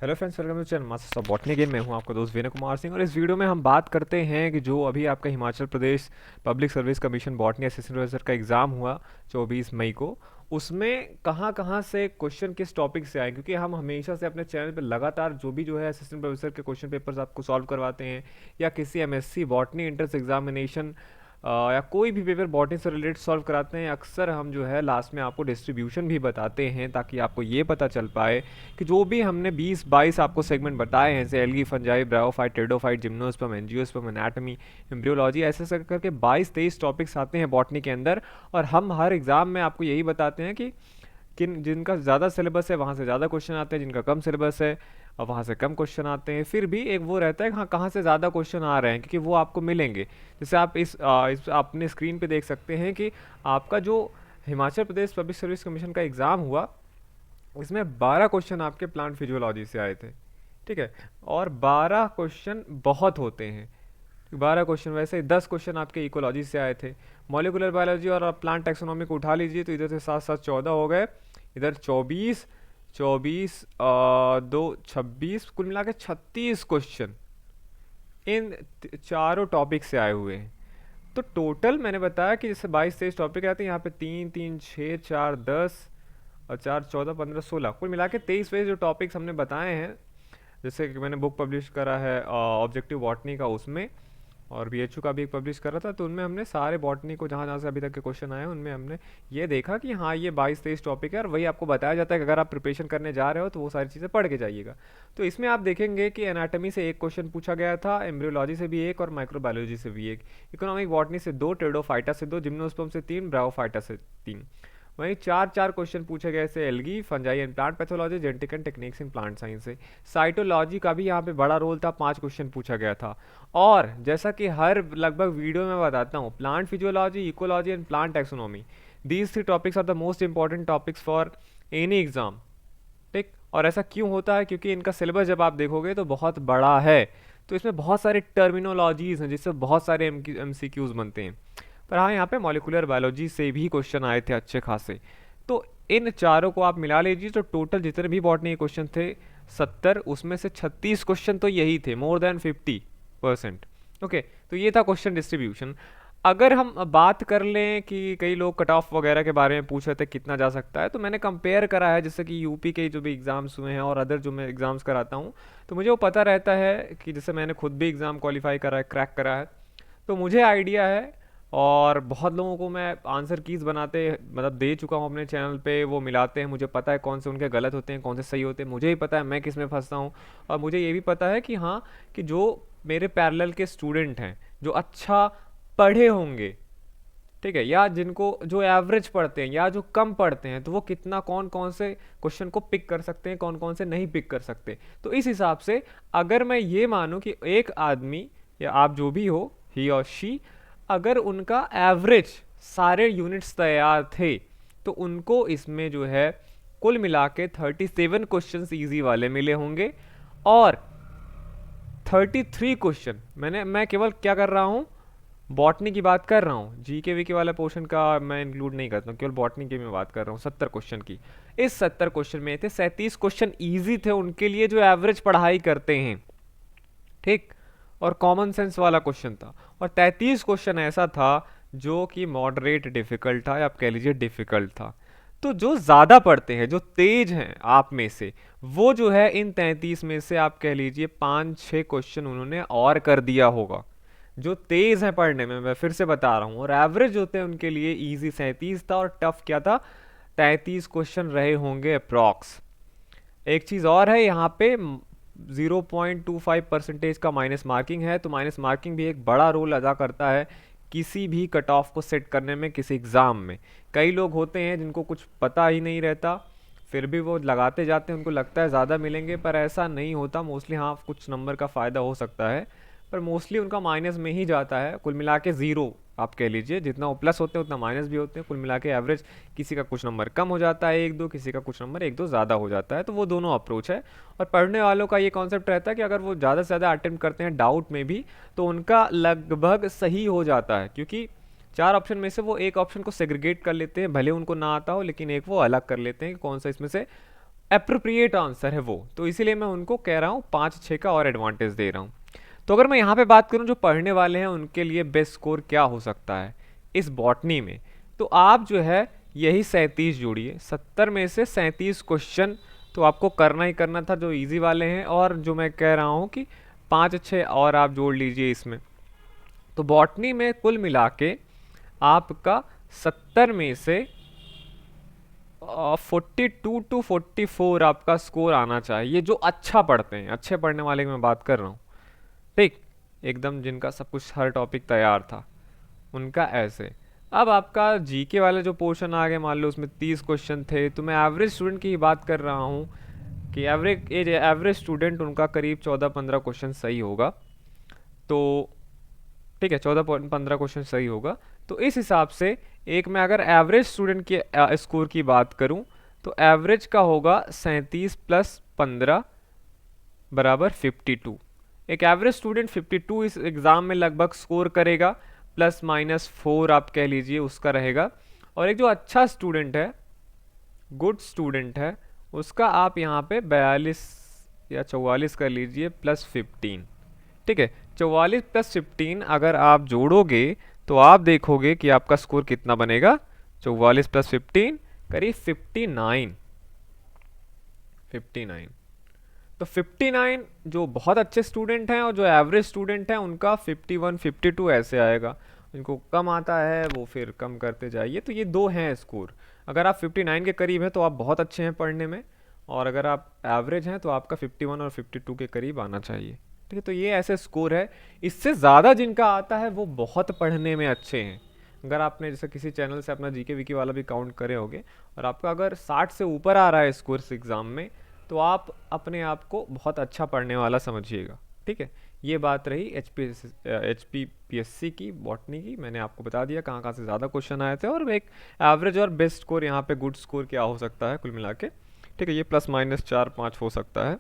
Hello friends, welcome to channel masters of botany game. मैं हूं आपका दोस्त विनय कुमार सिंह और इस वीडियो में हम बात करते हैं कि जो अभी आपका Himachal Pradesh public service commission botany assistant professor का एग्ज़ाम हुआ 24 मई को, उसमें कहाँ कहाँ से क्वेश्चन किस टॉपिक से आए। क्योंकि हम हमेशा से अपने चैनल पर लगातार जो है असिस्टेंट प्रोफेसर के क्वेश्चन पेपर्स आपको सॉल्व करवाते हैं, या किसी एमएससी बॉटनी एंट्रेंस एग्जामिनेशन या कोई भी पेपर बॉटनी से रिलेटेड सॉल्व कराते हैं। अक्सर हम जो है लास्ट में आपको डिस्ट्रीब्यूशन भी बताते हैं ताकि आपको ये पता चल पाए कि जो भी हमने 20-22 आपको सेगमेंट बताए हैं, जैसे algae, fungi, bryophyte, pteridophyte, gymnosperm, angiosperm, anatomy, embryology, ऐसे ऐसे करके 22-23 टॉपिक्स आते हैं बॉटनी के अंदर। और हम हर एग्ज़ाम में आपको यही बताते हैं कि किन जिनका ज़्यादा सिलेबस है वहाँ से ज़्यादा क्वेश्चन आते हैं, जिनका कम सिलेबस है और वहाँ से कम क्वेश्चन आते हैं। फिर भी एक वो रहता है हाँ कहाँ से ज़्यादा क्वेश्चन आ रहे हैं, क्योंकि वो आपको मिलेंगे। जैसे आप इस अपने स्क्रीन पे देख सकते हैं कि आपका जो Himachal Pradesh public service commission का एग्ज़ाम हुआ, इसमें 12 क्वेश्चन आपके प्लांट फिजियोलॉजी से आए थे। ठीक है, और 12 क्वेश्चन बहुत होते हैं। 12 क्वेश्चन, वैसे 10 क्वेश्चन आपके इकोलॉजी से आए थे। मॉलिकुलर बायोलॉजी और प्लांट टैक्सोनॉमी को उठा लीजिए तो इधर से साथ साथ 14 हो गए, इधर 24, 24 दो 26, कुल मिला के 36 क्वेश्चन इन चारों टॉपिक से आए हुए हैं। तो टोटल मैंने बताया कि जैसे 22-23 टॉपिक रहते हैं, यहाँ पे 3 3 6 4 10 और 4 14 15 16, कुल मिला के 23 जो टॉपिक्स हमने बताए हैं। जैसे कि मैंने बुक पब्लिश करा है ऑब्जेक्टिव बॉटनी का, उसमें और बीएचयू का भी एक पब्लिश करा था, तो उनमें हमने सारे बॉटनी को जहाँ जहाँ से अभी तक के क्वेश्चन आए हैं उनमें हमने ये देखा कि हाँ ये 22-23 टॉपिक है। और वही आपको बताया जाता है कि अगर आप प्रिपरेशन करने जा रहे हो तो वो सारी चीज़ें पढ़ के जाइएगा। तो इसमें आप देखेंगे कि एनाटॉमी से एक क्वेश्चन पूछा गया था, एम्ब्रियोलॉजी से भी एक और माइक्रोबायोलॉजी से भी एक, इकोनॉमिक बॉटनी से 2, टेरिडोफाइटा से 2, जिम्नोस्पर्म से 3, ब्रायोफाइटा से 3। वहीं 4 क्वेश्चन पूछे गए थे algae, fungi and plant pathology, genetic and techniques in plant science से। साइटोलॉजी का भी यहाँ पे बड़ा रोल था, 5 क्वेश्चन पूछा गया था। और जैसा कि हर लगभग वीडियो में बताता हूँ, plant physiology, ecology and plant taxonomy, these 3 topics are the most important topics for any exam. ठीक, और ऐसा क्यों होता है? क्योंकि इनका सिलेबस जब आप देखोगे तो बहुत बड़ा है, तो इसमें बहुत सारे टर्मिनोलॉजीज हैं जिससे बहुत सारे एमसीक्यूज बनते हैं। पर हाँ, यहाँ पे मॉलिकुलर बायोलॉजी से भी क्वेश्चन आए थे अच्छे खासे। तो इन चारों को आप मिला लीजिए तो टोटल जितने भी बॉटनी के क्वेश्चन थे 70, उसमें से 36 क्वेश्चन तो यही थे, मोर देन 50%। ओके, तो ये था क्वेश्चन डिस्ट्रीब्यूशन। अगर हम बात कर लें कि कई लोग कट ऑफ वगैरह के बारे में पूछ रहे थे कितना जा सकता है, तो मैंने कंपेयर करा है जैसे कि यूपी के जो भी एग्ज़ाम्स हुए हैं और अदर जो मैं एग्ज़ाम्स कराता हूँ, तो मुझे वो पता रहता है कि जैसे मैंने खुद भी एग्ज़ाम क्वालिफाई करा है, क्रैक करा है, तो मुझे आइडिया है। और बहुत लोगों को मैं आंसर कीज बनाते मतलब दे चुका हूँ अपने चैनल पे, वो मिलाते हैं, मुझे पता है कौन से उनके गलत होते हैं, कौन से सही होते हैं, मुझे ही पता है मैं किस में फंसता हूँ। और मुझे ये भी पता है कि हाँ, कि जो मेरे पैरेलल के स्टूडेंट हैं जो अच्छा पढ़े होंगे, ठीक है, या जिनको जो एवरेज पढ़ते हैं या जो कम पढ़ते हैं, तो वो कितना कौन कौन से क्वेश्चन को पिक कर सकते हैं, कौन कौन से नहीं पिक कर सकते। तो इस हिसाब से अगर मैं ये मानूं कि एक आदमी या आप जो भी हो, ही और शी, अगर उनका एवरेज सारे यूनिट्स तैयार थे तो उनको इसमें जो है कुल मिला के 37 क्वेश्चन ईजी वाले मिले होंगे। और 33 क्वेश्चन मैं केवल क्या कर रहा हूँ, बॉटनी की बात कर रहा हूँ, जी के वी के वाला पोर्शन का मैं इंक्लूड नहीं करता हूँ, केवल बॉटनी की मैं बात कर रहा हूँ 70 क्वेश्चन की। इस 70 क्वेश्चन में थे 37 क्वेश्चन इजी थे उनके लिए जो एवरेज पढ़ाई करते हैं, ठीक, और कॉमन सेंस वाला क्वेश्चन था। और 33 क्वेश्चन ऐसा था जो कि मॉडरेट डिफिकल्ट था, या आप कह लीजिए डिफिकल्ट था। तो जो ज़्यादा पढ़ते हैं, जो तेज हैं आप में से, वो जो है इन 33 में से आप कह लीजिए 5-6 क्वेश्चन उन्होंने और कर दिया होगा। जो तेज है पढ़ने में, मैं फिर से बता रहा हूँ, और एवरेज होते हैं उनके लिए इजी 37 था और टफ क्या था, 33 क्वेश्चन रहे होंगे अप्रॉक्स। एक चीज़ और है, यहाँ पे 0.25% का माइनस मार्किंग है, तो माइनस मार्किंग भी एक बड़ा रोल अदा करता है किसी भी कट ऑफ को सेट करने में किसी एग्ज़ाम में। कई लोग होते हैं जिनको कुछ पता ही नहीं रहता, फिर भी वो लगाते जाते हैं, उनको लगता है ज़्यादा मिलेंगे, पर ऐसा नहीं होता मोस्टली। हाँ, कुछ नंबर का फ़ायदा हो सकता है, पर मोस्टली उनका माइनस में ही जाता है। कुल मिला के ज़ीरो आप कह लीजिए, जितना वो प्लस होते हैं उतना माइनस भी होते हैं। कुल मिला के एवरेज किसी का कुछ नंबर कम हो जाता है 1-2, किसी का कुछ नंबर 1-2 ज़्यादा हो जाता है। तो वो दोनों अप्रोच है। और पढ़ने वालों का ये कॉन्सेप्ट रहता है कि अगर वो ज़्यादा से ज़्यादा अटेम्प्ट करते हैं डाउट में भी, तो उनका लगभग सही हो जाता है, क्योंकि 4 ऑप्शन में से वो एक ऑप्शन को सेग्रीगेट कर लेते हैं, भले उनको ना आता हो, लेकिन एक वो अलग कर लेते हैं कि कौन सा इसमें से अप्रोप्रिएट आंसर है वो, तो इसीलिए मैं उनको कह रहा हूँ 5-6 का और एडवांटेज दे रहा हूँ। तो अगर मैं यहाँ पे बात करूँ जो पढ़ने वाले हैं उनके लिए बेस्ट स्कोर क्या हो सकता है इस बॉटनी में, तो आप जो है यही 37 जोड़िए। 70 में से 37 क्वेश्चन तो आपको करना ही करना था जो इजी वाले हैं, और जो मैं कह रहा हूँ कि 5-6 और आप जोड़ लीजिए इसमें। तो बॉटनी में कुल मिला के आपका 70 में से 42 to 44 आपका स्कोर आना चाहिए, जो अच्छा पढ़ते हैं, अच्छे पढ़ने वाले की मैं बात कर रहा हूँ। ठीक, एकदम जिनका सब कुछ हर टॉपिक तैयार था उनका ऐसे। अब आपका जीके वाले जो पोर्शन आ गए, मान लो उसमें 30 क्वेश्चन थे, तो मैं एवरेज स्टूडेंट की ही बात कर रहा हूँ कि एवरेज स्टूडेंट उनका करीब 14-15 क्वेश्चन सही होगा। तो ठीक है, 14-15 क्वेश्चन सही होगा। तो इस हिसाब से एक मैं अगर एवरेज स्टूडेंट के स्कोर की बात करूं तो एवरेज का होगा 37 + 15 बराबर 52। एक एवरेज स्टूडेंट 52 इस एग्ज़ाम में लगभग स्कोर करेगा, ±4 आप कह लीजिए उसका रहेगा। और एक जो अच्छा स्टूडेंट है, गुड स्टूडेंट है, उसका आप यहाँ पे 42 या 44 कर लीजिए +15। ठीक है, 44 + 15 अगर आप जोड़ोगे तो आप देखोगे कि आपका स्कोर कितना बनेगा। 44 + 15 करीब 59। 59, तो 59 जो बहुत अच्छे स्टूडेंट हैं और जो एवरेज स्टूडेंट हैं उनका 51 52 ऐसे आएगा। इनको कम आता है वो फिर कम करते जाइए। तो ये दो हैं स्कोर। अगर आप 59 के करीब हैं तो आप बहुत अच्छे हैं पढ़ने में, और अगर आप एवरेज हैं तो आपका 51 और 52 के करीब आना चाहिए। ठीक है, तो ये ऐसे स्कोर है। इससे ज़्यादा जिनका आता है वो बहुत पढ़ने में अच्छे हैं। अगर आपने जैसे किसी चैनल से अपना जीके वीके वाला भी काउंट करे होगे, और आपका अगर 60 से ऊपर आ रहा है स्कोर इस एग्ज़ाम में, तो आप अपने आप को बहुत अच्छा पढ़ने वाला समझिएगा। ठीक है, ये बात रही HPPSC की बॉटनी की। मैंने आपको बता दिया कहाँ कहाँ से ज़्यादा क्वेश्चन आए थे, और एक एवरेज और बेस्ट स्कोर यहाँ पे गुड स्कोर क्या हो सकता है कुल मिला के। ठीक है, ये ±4-5 हो सकता है।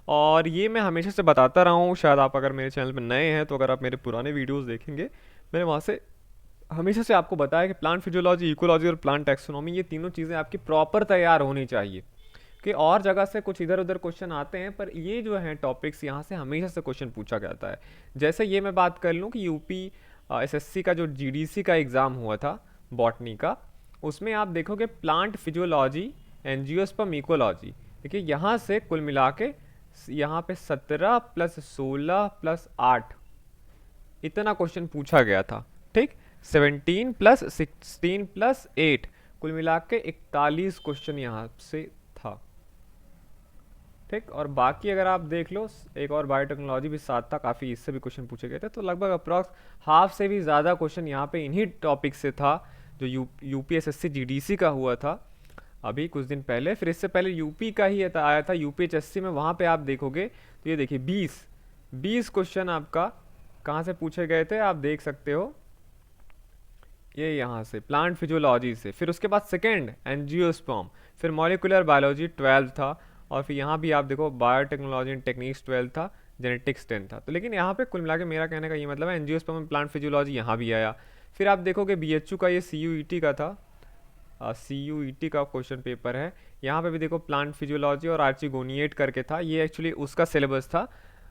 और ये मैं हमेशा से बताता रहा हूँ, शायद आप अगर मेरे चैनल पर नए हैं तो अगर आप मेरे पुराने वीडियोज़ देखेंगे, मैंने वहाँ से हमेशा से आपको बताया कि प्लांट फिजियोलॉजी, इकोलॉजी और प्लांट टैक्सोनॉमी, ये तीनों चीज़ें आपकी प्रॉपर तैयार होनी चाहिए। कि और जगह से कुछ इधर उधर क्वेश्चन आते हैं, पर ये जो हैं टॉपिक्स यहाँ से हमेशा से क्वेश्चन पूछा जाता है। जैसे ये मैं बात कर लूँ कि यूपी एसएससी का जो जीडीसी का एग्ज़ाम हुआ था बॉटनी का, उसमें आप देखोगे प्लांट फिजियोलॉजी, एंजियोस्पर्म, इकोलॉजी, देखिए यहाँ से कुल मिला के यहाँ पे 17 + 16 + 8 इतना क्वेश्चन पूछा गया था। ठीक, 17 + 16 + 8 कुल मिला के 41 क्वेश्चन यहाँ से था। ठीक, और बाकी अगर आप देख लो एक और बायोटेक्नोलॉजी भी साथ था, काफ़ी इससे भी क्वेश्चन पूछे गए थे। तो लगभग अप्रॉक्स हाफ से भी ज़्यादा क्वेश्चन यहाँ पे इन्हीं टॉपिक से था जो यूपीएसएससी जीडीसी का हुआ था अभी कुछ दिन पहले। फिर इससे पहले यूपी का ही आया था यूपीएचएससी में। वहाँ पे आप देखोगे तो ये देखिए 20 क्वेश्चन आपका कहाँ से पूछे गए थे, आप देख सकते हो ये यहाँ से प्लांट फिजियोलॉजी से। फिर उसके बाद सेकेंड एंजियोस्पर्म, फिर मॉलिकुलर बायोलॉजी 12 था, और फिर यहाँ भी आप देखो बायोटेक्नोलॉजी एंड टेक्निक्स 12 था, जेनेटिक्स 10 था। तो लेकिन यहाँ पे कुल मिला के मेरा कहने का ये मतलब है एंजियोस्पर्म में प्लांट फिजियोलॉजी यहाँ भी आया। फिर आप देखोगे बीएचयू का ये सीयूईटी का था, सीयूईटी का क्वेश्चन पेपर है। यहाँ पे भी देखो प्लांट फिजियोलॉजी और आर्चिगोनिएट करके था, ये एक्चुअली उसका सिलेबस था,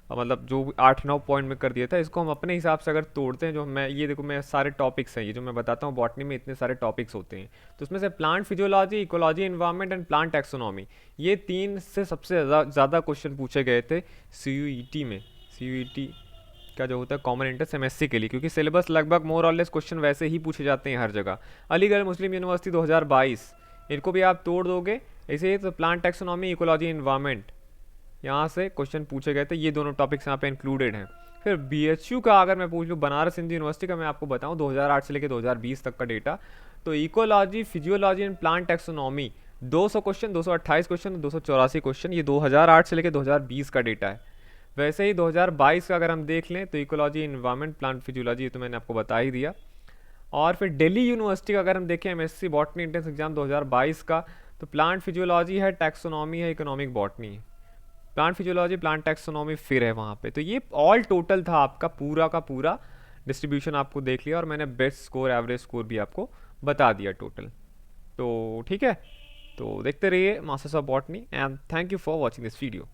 मतलब जो 8-9 पॉइंट में कर दिया था। इसको हम अपने हिसाब से अगर तोड़ते हैं, जो मैं ये देखो मैं सारे टॉपिक्स हैं, ये जो मैं बताता हूँ बॉटनी में इतने सारे टॉपिक्स होते हैं, तो उसमें से plant physiology, ecology, environment and plant taxonomy, ये 3 से सबसे ज़्यादा क्वेश्चन पूछे गए थे सीयूईटी में। सीयूईटी का जो होता है कॉमन एंट्रेंस एमएससी के लिए, क्योंकि सिलेबस लगभग मोर और लेस क्वेश्चन वैसे ही पूछे जाते हैं हर जगह। अलीगढ़ मुस्लिम यूनिवर्सिटी 2022, इनको भी आप तोड़ दोगे ऐसे ही, तो प्लांट टैक्सोनॉमी, इकोलॉजी, एनवायरनमेंट, यहाँ से क्वेश्चन पूछे गए थे। ये दोनों टॉपिक्स यहाँ पे इंक्लूडेड हैं। फिर बीएचयू का अगर मैं पूछ लूँ, बनारस हिंदू यूनिवर्सिटी का मैं आपको बताऊँ 2008 से लेकर 2020 तक का डेटा, तो ecology, physiology and plant taxonomy 200 question, 228 question, 284 question, ये 2008 से लेकर 2020 का डेटा है। वैसे ही 2022 का अगर हम देख लें तो इकोलॉजी, एनवायरनमेंट, प्लांट फिजियोलॉजी, ये तो मैंने आपको बता ही दिया। और फिर दिल्ली यूनिवर्सिटी का अगर हम देखें एमएससी बॉटनी एंट्रेंस एग्जाम 2022 का, तो प्लांट फिजियोलॉजी है, टैक्सोनॉमी है, इकोनॉमिक बॉटनी है। प्लांट फिजियोलॉजी, प्लांट टैक्सोनॉमी फिर है वहाँ पे। तो ये ऑल टोटल था आपका पूरा का पूरा डिस्ट्रीब्यूशन आपको देख लिया, और मैंने बेस्ट स्कोर, एवरेज स्कोर भी आपको बता दिया टोटल। तो ठीक है, तो देखते रहिए masters of botany and thank you for watching this video.